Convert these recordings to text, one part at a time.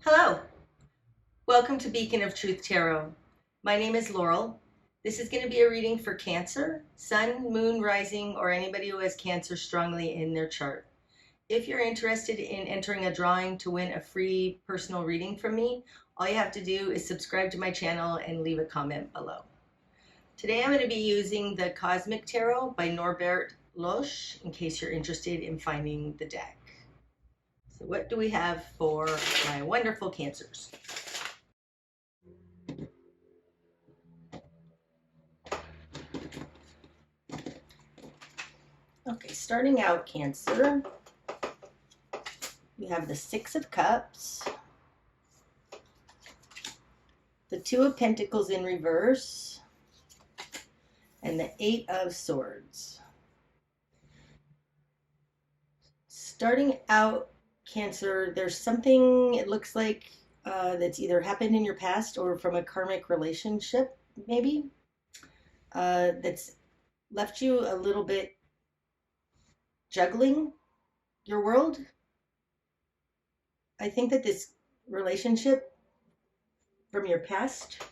Hello, welcome to Beacon of Truth Tarot. My name is Laurel. This is going to be a reading for Cancer, Sun, Moon, Rising, or anybody who has Cancer strongly in their chart. If you're interested in entering a drawing to win a free personal reading from me, all you have to do is subscribe to my channel and leave a comment below. Today I'm going to be using the Cosmic Tarot by Norbert Losch, in case you're interested in finding the deck. So what do we have for my wonderful Cancers? Okay, starting out, Cancer, we have the Six of Cups, the Two of Pentacles in reverse, and the Eight of Swords. Starting out, Cancer, there's something, it looks like, that's either happened in your past or from a karmic relationship, maybe, that's left you a little bit juggling your world. I think that this relationship from your past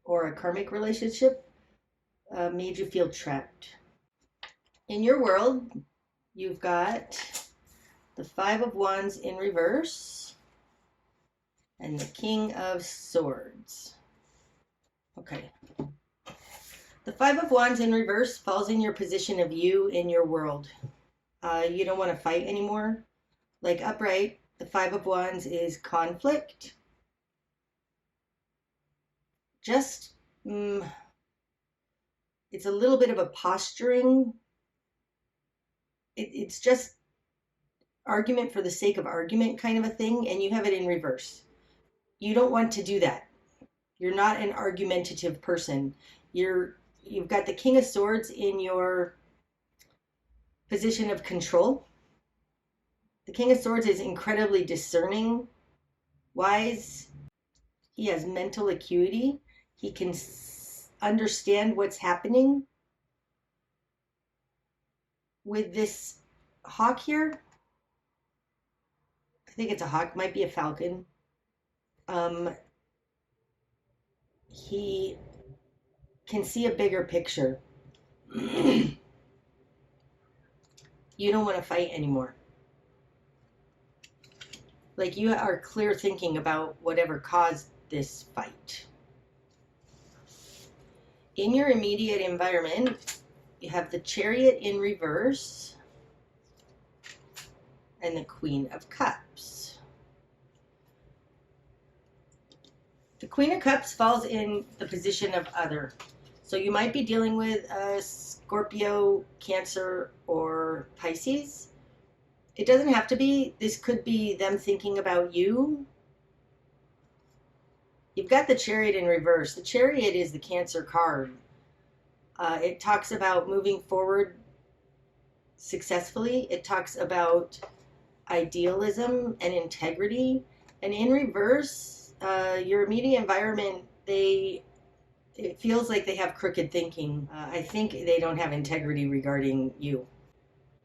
or a karmic relationship made you feel trapped. In your world, you've got the Five of Wands in reverse and the King of Swords. Okay. The Five of Wands in reverse falls in your position of you in your world. You don't want to fight anymore. Like upright, the Five of Wands is conflict. Just, it's a little bit of a posturing. It's just argument for the sake of argument kind of a thing, and you have it in reverse. You don't want to do that. You're not an argumentative person. You've got the King of Swords in your position of control. The King of Swords is incredibly discerning, wise. He has mental acuity. He can understand what's happening. With this hawk here, I think it's a hawk, might be a falcon. He can see a bigger picture. You don't want to fight anymore. Like you are clear thinking about whatever caused this fight. In your immediate environment, you have the Chariot in reverse and the Queen of Cups. The Queen of Cups falls in the position of other. So you might be dealing with a Scorpio, Cancer, or Pisces. It doesn't have to be. This could be them thinking about you. You've got the Chariot in reverse. The Chariot is the Cancer card. It talks about moving forward successfully. It talks about idealism and integrity. And in reverse, your immediate environment, it feels like they have crooked thinking. I think they don't have integrity regarding you.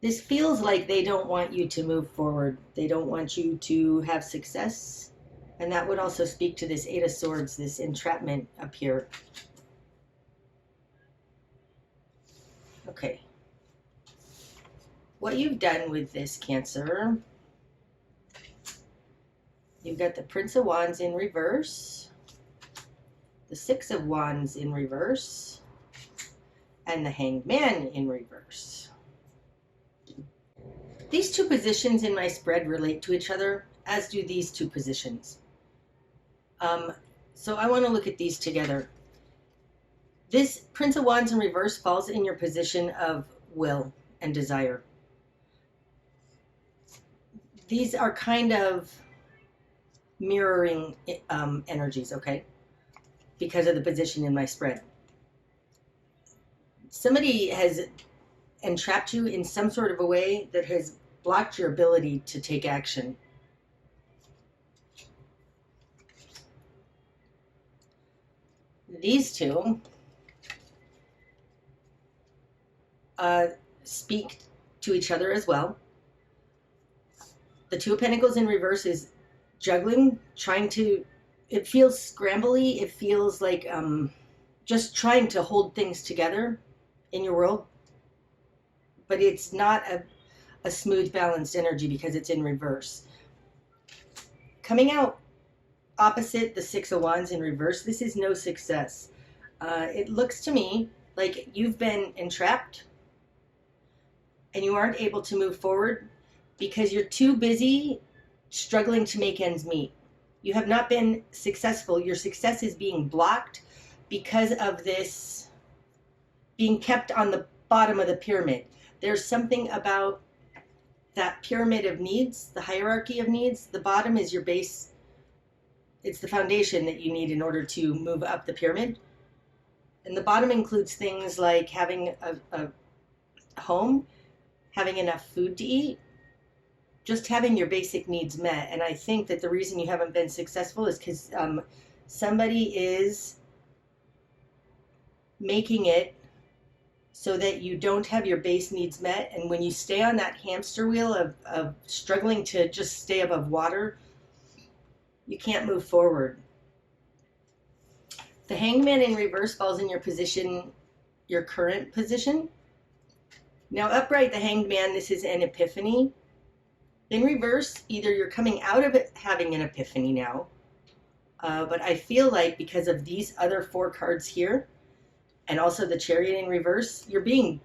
This feels like they don't want you to move forward. They don't want you to have success. And that would also speak to this Eight of Swords, this entrapment up here. Okay. What you've done with this, Cancer, you've got the Prince of Wands in reverse, the Six of Wands in reverse, and the Hanged Man in reverse. These two positions in my spread relate to each other, as do these two positions. So I want to look at these together. This Prince of Wands in reverse falls in your position of will and desire. These are kind of mirroring energies, okay? Because of the position in my spread. Somebody has entrapped you in some sort of a way that has blocked your ability to take action. These two speak to each other as well. The Two of Pentacles in reverse is juggling, it feels scrambly. It feels like just trying to hold things together in your world. But it's not a smooth, balanced energy because it's in reverse. Coming out opposite the Six of Wands in reverse, this is no success. It looks to me like you've been entrapped and you aren't able to move forward because you're too busy struggling to make ends meet. You have not been successful. Your success is being blocked because of this being kept on the bottom of the pyramid. There's something about that pyramid of needs, the hierarchy of needs. The bottom is your base. It's the foundation that you need in order to move up the pyramid. And the bottom includes things like having a home, having enough food to eat, just having your basic needs met. And I think that the reason you haven't been successful is because somebody is making it so that you don't have your base needs met. And when you stay on that hamster wheel of struggling to just stay above water, you can't move forward. The Hangman in reverse falls in your position, your current position. Now upright, the Hanged Man, this is an epiphany. In reverse, either you're coming out of it having an epiphany now, but I feel like because of these other 4 cards here, and also the Chariot in reverse, you're being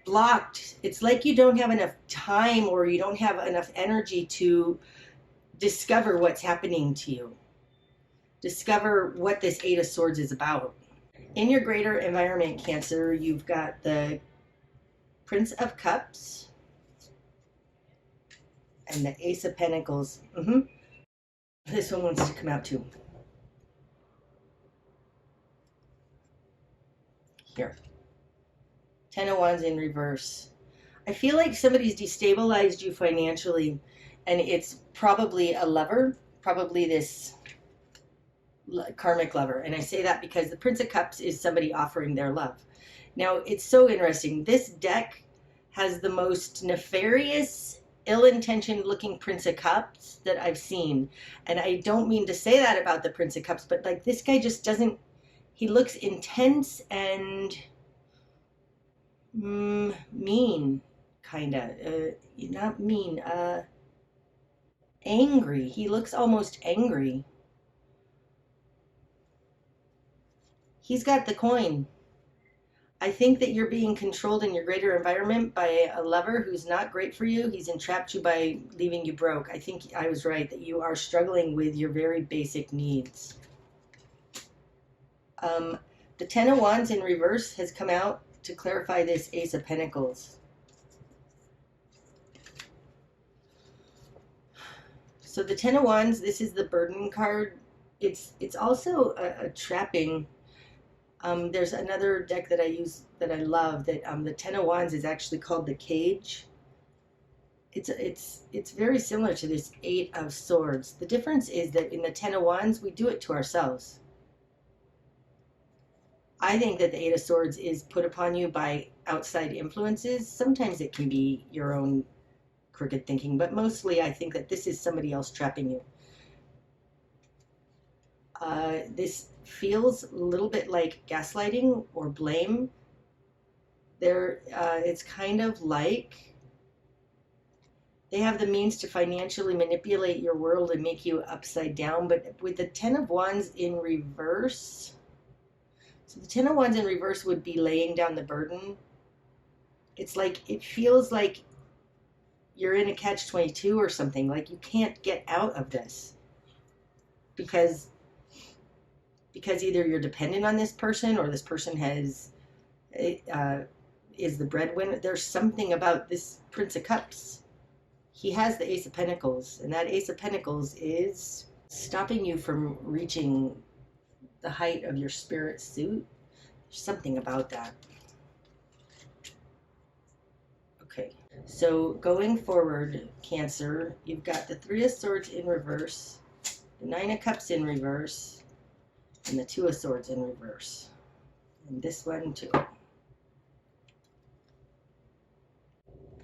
blocked. It's like you don't have enough time or you don't have enough energy to discover what's happening to you. Discover what this 8 of Swords is about. In your greater environment, Cancer, you've got the Prince of Cups and the Ace of Pentacles. This one wants to come out too. Here. 10 of Wands in reverse. I feel like somebody's destabilized you financially, and it's probably a lover, probably this karmic lover. And I say that because the Prince of Cups is somebody offering their love. Now, it's so interesting. This deck has the most nefarious, ill-intentioned looking Prince of Cups that I've seen. And I don't mean to say that about the Prince of Cups, but like this guy just doesn't, he looks intense and mean, kind of. Not mean, angry. He looks almost angry. He's got the coin. I think that you're being controlled in your greater environment by a lover who's not great for you. He's entrapped you by leaving you broke. I think I was right that you are struggling with your very basic needs. The 10 of Wands in reverse has come out to clarify this Ace of Pentacles. So the 10 of Wands, this is the burden card. It's also a trapping. There's another deck that I use that I love that the 10 of Wands is actually called the Cage. It's very similar to this 8 of Swords. The difference is that in the 10 of Wands, we do it to ourselves. I think that the 8 of Swords is put upon you by outside influences. Sometimes it can be your own crooked thinking, but mostly I think that this is somebody else trapping you. This feels a little bit like gaslighting or blame. It's kind of like they have the means to financially manipulate your world and make you upside down. But with the 10 of Wands in reverse, so the 10 of Wands in reverse would be laying down the burden. It's like, it feels like you're in a catch-22 or something. Like you can't get out of this because either you're dependent on this person or this person is the breadwinner. There's something about this Prince of Cups. He has the Ace of Pentacles, and that Ace of Pentacles is stopping you from reaching the height of your spirit suit. There's something about that. Okay, so going forward, Cancer, you've got the 3 of Swords in reverse, the 9 of Cups in reverse, and the 2 of Swords in reverse. And this one too.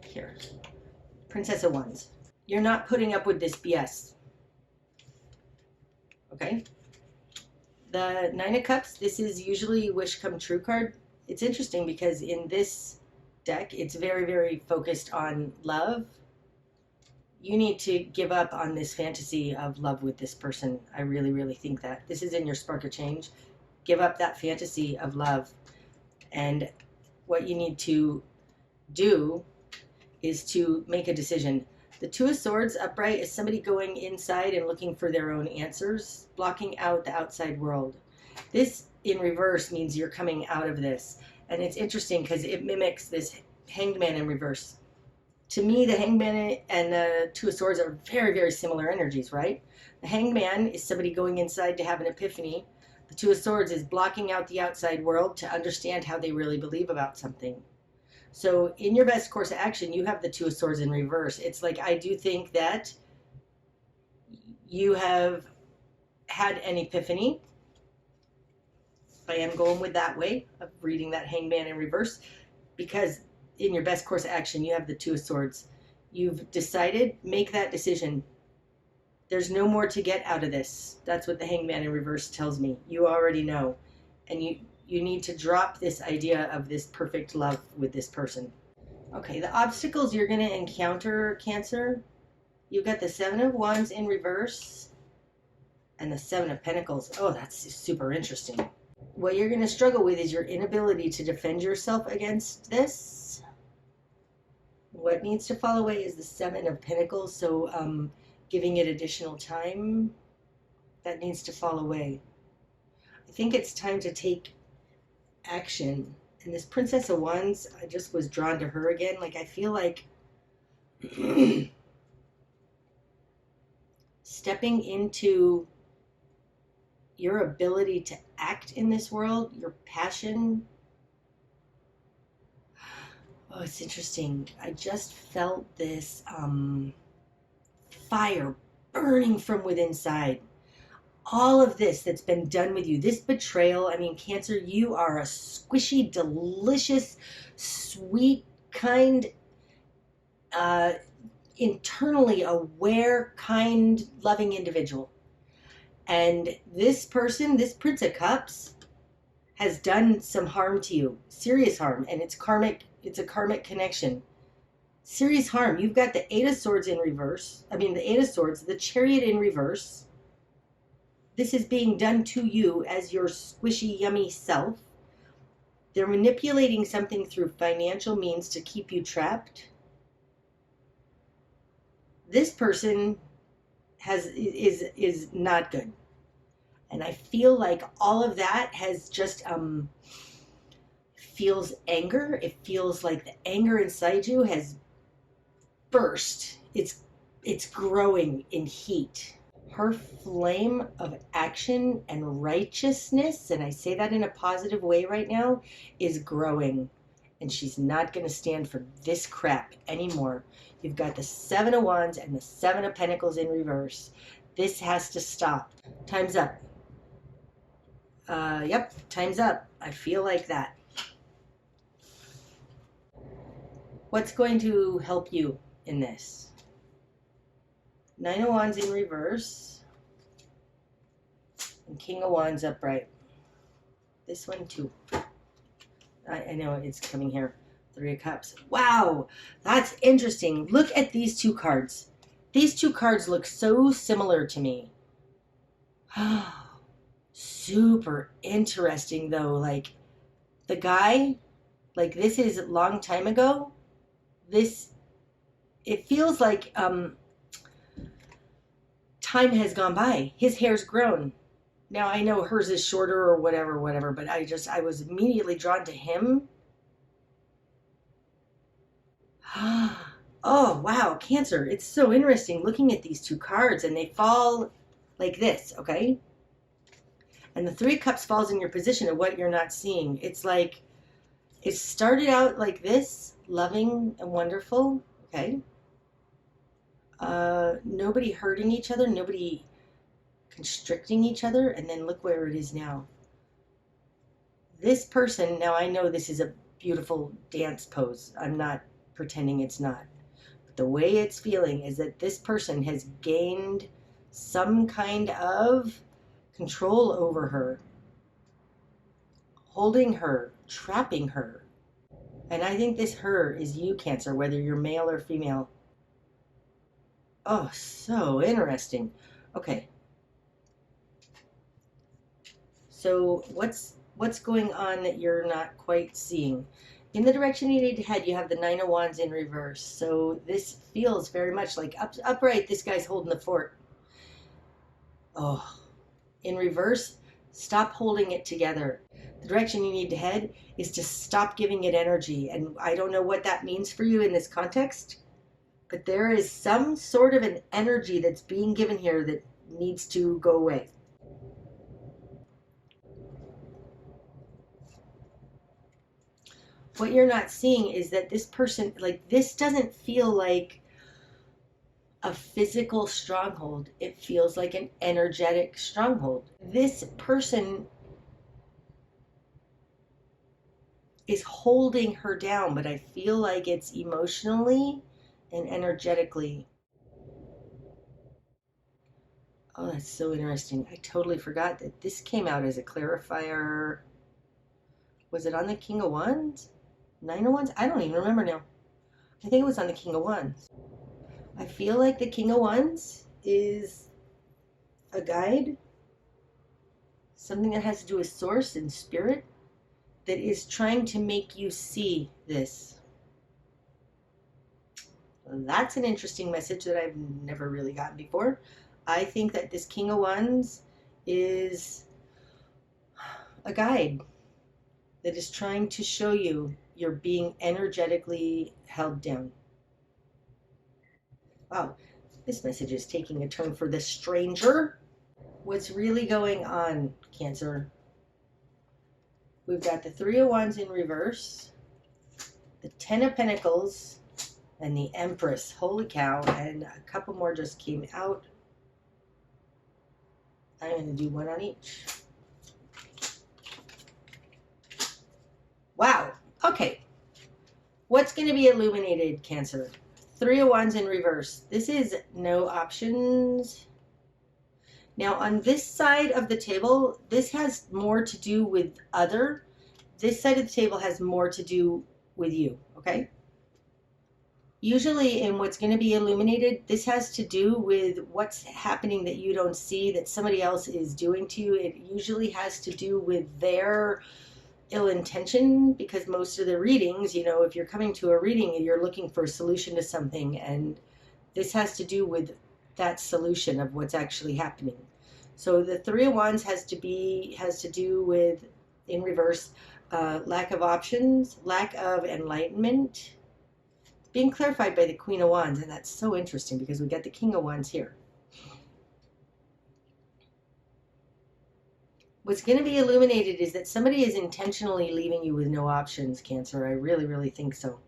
Here. Princess of Wands. You're not putting up with this BS. okay? The Nine of Cups, this is usually wish come true card. It's interesting because in this deck, it's very, very focused on love. You need to give up on this fantasy of love with this person. I really, really think that. This is in your spark of change. Give up that fantasy of love. And what you need to do is to make a decision. The Two of Swords upright is somebody going inside and looking for their own answers, blocking out the outside world. This in reverse means you're coming out of this. And it's interesting because it mimics this Hanged Man in reverse. To me, the Hanged Man and the Two of Swords are very, very similar energies, right? The Hanged Man is somebody going inside to have an epiphany. The Two of Swords is blocking out the outside world to understand how they really believe about something. So in your best course of action, you have the Two of Swords in reverse. It's like, I do think that you have had an epiphany. I am going with that way of reading that Hanged Man in reverse, because in your best course of action, you have the Two of Swords. You've decided, make that decision. There's no more to get out of this. That's what the Hanged Man in reverse tells me. You already know. And you need to drop this idea of this perfect love with this person. Okay, the obstacles you're going to encounter, Cancer, you've got the Seven of Wands in reverse and the Seven of Pentacles. Oh, that's super interesting. What you're going to struggle with is your inability to defend yourself against this. What needs to fall away is the Seven of Pentacles, so giving it additional time, that needs to fall away. I think it's time to take action. And this Princess of Wands, I just was drawn to her again. Like, I feel like stepping into your ability to act in this world, your passion. Oh, it's interesting. I just felt this fire burning from within inside. All of this that's been done with you, this betrayal, I mean, Cancer, you are a squishy, delicious, sweet, kind, internally aware, kind, loving individual. And this person, this Prince of Cups, has done some harm to you, serious harm, and it's karmic. It's a karmic connection. Serious harm. You've got the Eight of Swords in reverse. I mean, the Eight of Swords, the Chariot in reverse. This is being done to you as your squishy, yummy self. They're manipulating something through financial means to keep you trapped. This person is not good. And I feel like all of that has just feels anger. It feels like the anger inside you has burst. It's growing in heat. Her flame of action and righteousness, and I say that in a positive way right now, is growing. And she's not going to stand for this crap anymore. You've got the Seven of Wands and the Seven of Pentacles in reverse. This has to stop. Time's up. Yep, time's up. I feel like that. What's going to help you in this? Nine of Wands in reverse. And King of Wands upright. This one too. I know it's coming here. Three of Cups. Wow, that's interesting. Look at these two cards. These two cards look so similar to me. Super interesting though. Like the guy, like this is a long time ago. This, it feels like time has gone by. His hair's grown. Now I know hers is shorter or whatever, but I was immediately drawn to him. Oh, wow, Cancer. It's so interesting looking at these two cards, and they fall like this, okay? And the Three of Cups falls in your position of what you're not seeing. It's like, it started out like this, loving and wonderful, okay? Nobody hurting each other, nobody constricting each other, and then look where it is now. This person, now I know this is a beautiful dance pose. I'm not pretending it's not. But the way it's feeling is that this person has gained some kind of control over her, holding her, trapping her. And I think this her is you, Cancer, whether you're male or female. Oh, so interesting. Okay. So what's going on that you're not quite seeing? In the direction you need to head, you have the Nine of Wands in reverse. So this feels very much like upright, this guy's holding the fort. Oh, in reverse, stop holding it together. The direction you need to head is to stop giving it energy. And I don't know what that means for you in this context, but there is some sort of an energy that's being given here that needs to go away. What you're not seeing is that this person, like, this doesn't feel like a physical stronghold. It feels like an energetic stronghold. This person is holding her down, but I feel like it's emotionally and energetically. Oh, that's so interesting. I totally forgot that this came out as a clarifier. Was it on the King of Wands? Nine of Wands? I don't even remember now. I think it was on the King of Wands. I feel like the King of Wands is a guide, something that has to do with source and spirit, that is trying to make you see this. That's an interesting message that I've never really gotten before. I think that this King of Wands is a guide that is trying to show you you're being energetically held down. Wow, this message is taking a turn for the stranger. What's really going on, Cancer? We've got the Three of Wands in reverse, the Ten of Pentacles, and the Empress. Holy cow, and a couple more just came out. I'm going to do one on each. Wow, okay. What's going to be illuminated, Cancer? Three of Wands in reverse. This is no options. Now, on this side of the table, this has more to do with other. This side of the table has more to do with you, okay? Usually in what's going to be illuminated, this has to do with what's happening that you don't see, that somebody else is doing to you. It usually has to do with their ill intention, because most of the readings, you know, if you're coming to a reading, you're looking for a solution to something, and this has to do with that solution of what's actually happening. So the Three of Wands has to do with, in reverse, lack of options, lack of enlightenment, being clarified by the Queen of Wands, and that's so interesting because we got the King of Wands here. What's going to be illuminated is that somebody is intentionally leaving you with no options, Cancer. I really, really think so.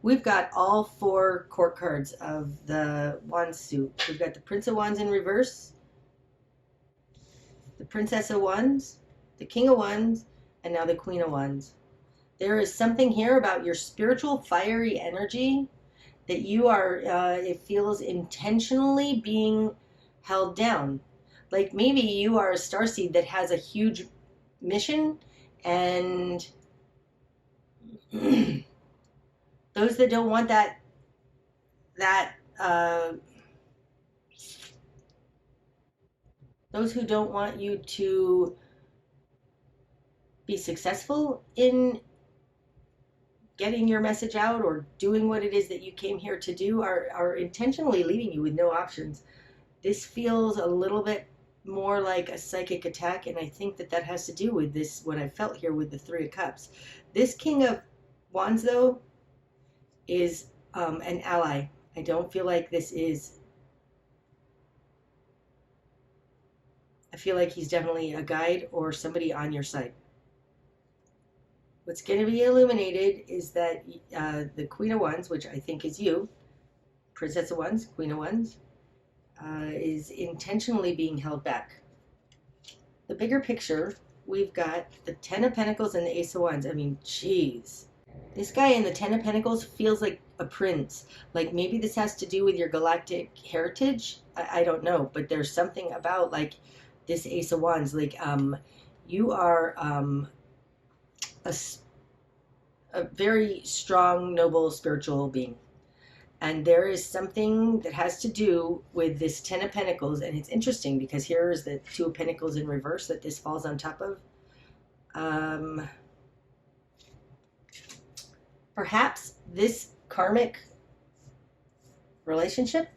We've got all four court cards of the Wands suit. We've got the Prince of Wands in reverse, the Princess of Wands, the King of Wands, and now the Queen of Wands. There is something here about your spiritual fiery energy that you are, it feels intentionally being held down. Like maybe you are a starseed that has a huge mission, and those that don't want those who don't want you to be successful in getting your message out or doing what it is that you came here to do are intentionally leaving you with no options. This feels a little bit more like a psychic attack, and I think that that has to do with this, what I felt here with the Three of Cups. This King of Wands, though, is an ally. I don't feel like this is... I feel like he's definitely a guide or somebody on your side. What's going to be illuminated is that the Queen of Wands, which I think is you, Princess of Wands, Queen of Wands, is intentionally being held back. The bigger picture, we've got the Ten of Pentacles and the Ace of Wands. I mean, geez. This guy in the Ten of Pentacles feels like a prince. Like maybe this has to do with your galactic heritage. I don't know, but there's something about like this Ace of Wands. Like, you are a, a very strong, noble, spiritual being. And there is something that has to do with this Ten of Pentacles. And it's interesting because here is the Two of Pentacles in reverse that this falls on top of. Perhaps this karmic relationship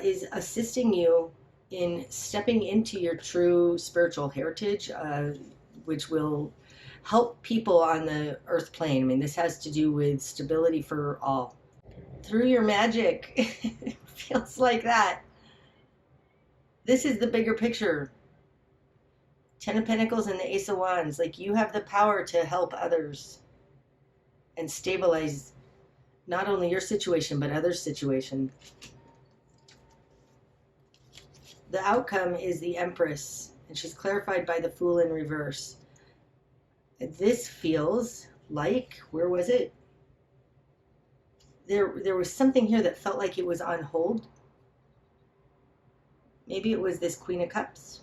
is assisting you in stepping into your true spiritual heritage, which will help people on the earth plane. I mean, this has to do with stability for all. Through your magic, it feels like that. This is the bigger picture. Ten of Pentacles and the Ace of Wands. Like, you have the power to help others and stabilize not only your situation, but others' situation. The outcome is the Empress, and she's clarified by the Fool in reverse. This feels like, where was it? There was something here that felt like it was on hold. Maybe it was this Queen of Cups.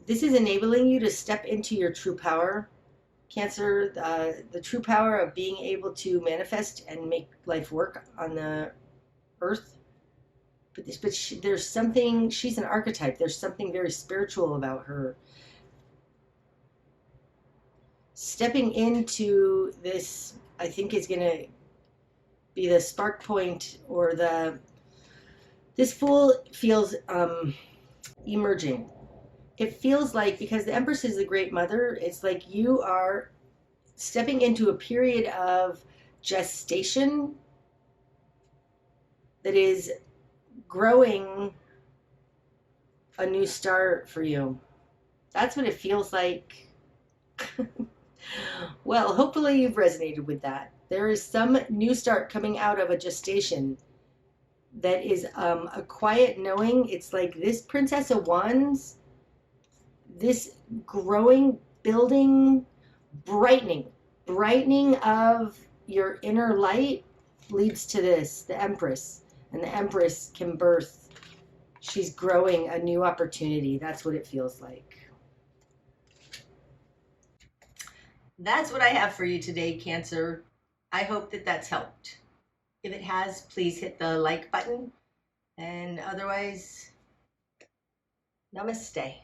This is enabling you to step into your true power, Cancer, the true power of being able to manifest and make life work on the earth. But there's something, she's an archetype. There's something very spiritual about her. Stepping into this, I think, is going to be the spark point, or this Fool feels emerging. It feels like, because the Empress is the Great Mother, it's like you are stepping into a period of gestation that is growing a new start for you. That's what it feels like. Well, hopefully you've resonated with that. There is some new start coming out of a gestation that is a quiet knowing. It's like this Princess of Wands, this growing, building, brightening of your inner light leads to this, the Empress. And the Empress can birth, she's growing a new opportunity. That's what it feels like. That's what I have for you today, Cancer. I hope that that's helped. If it has, please hit the like button. And otherwise, namaste.